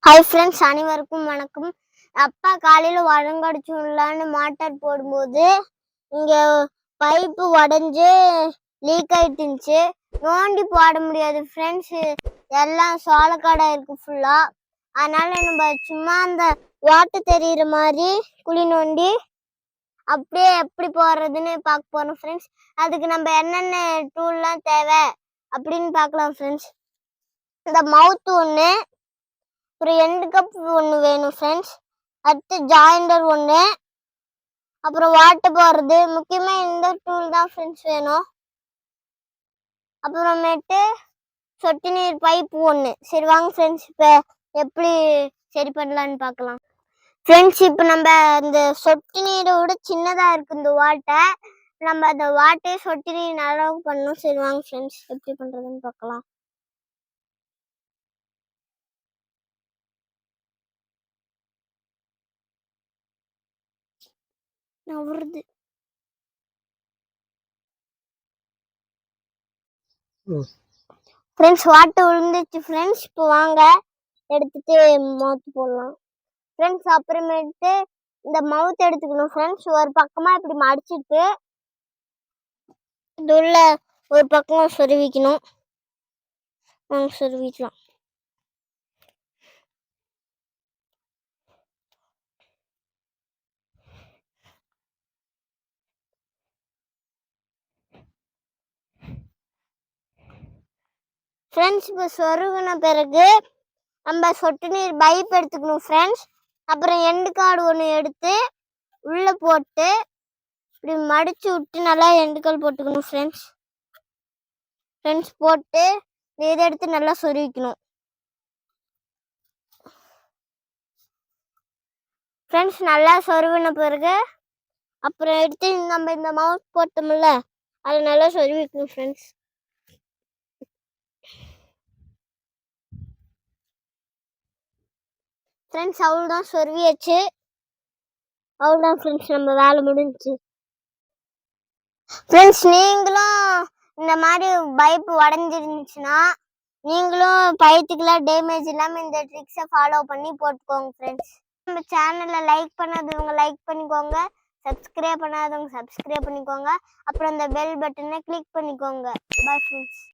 Hi friends, அனைவருக்கும் வணக்கம். அப்பா காலையில் வழங்கடிச்சு விடலான்னு மாட்டர் போடும்போது இங்கே பைப்பு உடஞ்சி லீக் ஆகிட்டுருந்துச்சு. நோண்டி போட முடியாது ஃப்ரெண்ட்ஸ், எல்லாம் சோளக்காடாக இருக்குது ஃபுல்லாக. அதனால் நம்ம சும்மா அந்த ஓட்டை தெரிகிற மாதிரி குழி நோண்டி அப்படியே எப்படி போடுறதுன்னு பார்க்க போகிறோம் ஃப்ரெண்ட்ஸ். அதுக்கு நம்ம என்னென்ன டூல்லாம் தேவை அப்படின்னு பார்க்கலாம் ஃப்ரெண்ட்ஸ். இந்த மவுத்து ஒன்று, அப்புறம் எண்டு கப் ஒன்று வேணும் ஃப்ரெண்ட்ஸ். அடுத்து ஜாயிண்டர் ஒன்று, அப்புறம் வாட்டர் போடுறது. முக்கியமாக இந்த டூல் தான் ஃப்ரெண்ட்ஸ் வேணும். அப்புறமேட்டு சொட்டு நீர் பைப்பு ஒன்று. சரி வாங்க ஃப்ரெண்ட்ஸ், இப்போ எப்படி சரி பண்ணலான்னு பார்க்கலாம் ஃப்ரெண்ட்ஸ். இப்போ நம்ம இந்த சொட்டு நீரை விட சின்னதாக இருக்குது இந்த வாட்டை. நம்ம அந்த வாட்டையே சொட்டு நீர் நல்லா பண்ணணும். சரி வாங்க ஃப்ரெண்ட்ஸ், எப்படி பண்ணுறதுன்னு பார்க்கலாம். வருது ஃப்ரெண்ட்ஸ், வாட்டர் விழுந்துச்சு ஃப்ரெண்ட்ஸ். இப்போ வாங்க எடுத்துட்டு மவுத்து போடலாம் ஃப்ரெண்ட்ஸ். அப்புறமேட்டு இந்த மவுத் எடுத்துக்கணும் ஃப்ரெண்ட்ஸ். ஒரு பக்கமாக இப்படி மடிச்சிட்டு இது உள்ள ஒரு பக்கம் சொருவிக்கணும். சொருவிக்கலாம் ஃப்ரெண்ட்ஸ். இப்போ சொருகின பிறகு நம்ம சொட்டு நீர் பைப் எடுத்துக்கணும் ஃப்ரெண்ட்ஸ். அப்புறம் எண்டு கார்டு ஒன்று எடுத்து உள்ளே போட்டு இப்படி மடித்து விட்டு நல்லா எண்டுக்கால் போட்டுக்கணும் ஃப்ரெண்ட்ஸ். போட்டு இதை எடுத்து நல்லா சொருவிக்கணும் ஃப்ரெண்ட்ஸ். நல்லா சொருவின பிறகு அப்புறம் எடுத்து நம்ம இந்த மவுத் போட்டோம்ல அதை நல்லா சொருவிக்கணும் ஃப்ரெண்ட்ஸ். அவ்வளோதான், சொருவியாச்சு. அவ்வளோதான் ஃப்ரெண்ட்ஸ், நம்ம வேலை முடிஞ்சிச்சு ஃப்ரெண்ட்ஸ். நீங்களும் இந்த மாதிரி பைப்பு உடஞ்சிருந்துச்சுன்னா நீங்களும் பைத்துக்கெல்லாம் டேமேஜ் இல்லாமல் இந்த ட்ரிக்ஸை ஃபாலோ பண்ணி போட்டுக்கோங்க ஃப்ரெண்ட்ஸ். நம்ம சேனலை லைக் பண்ணாதவங்க லைக் பண்ணிக்கோங்க, சப்ஸ்கிரைப் பண்ணாதவங்க சப்ஸ்கிரைப் பண்ணிக்கோங்க, அப்புறம் இந்த பெல் பட்டனை கிளிக் பண்ணிக்கோங்க. Bye friends.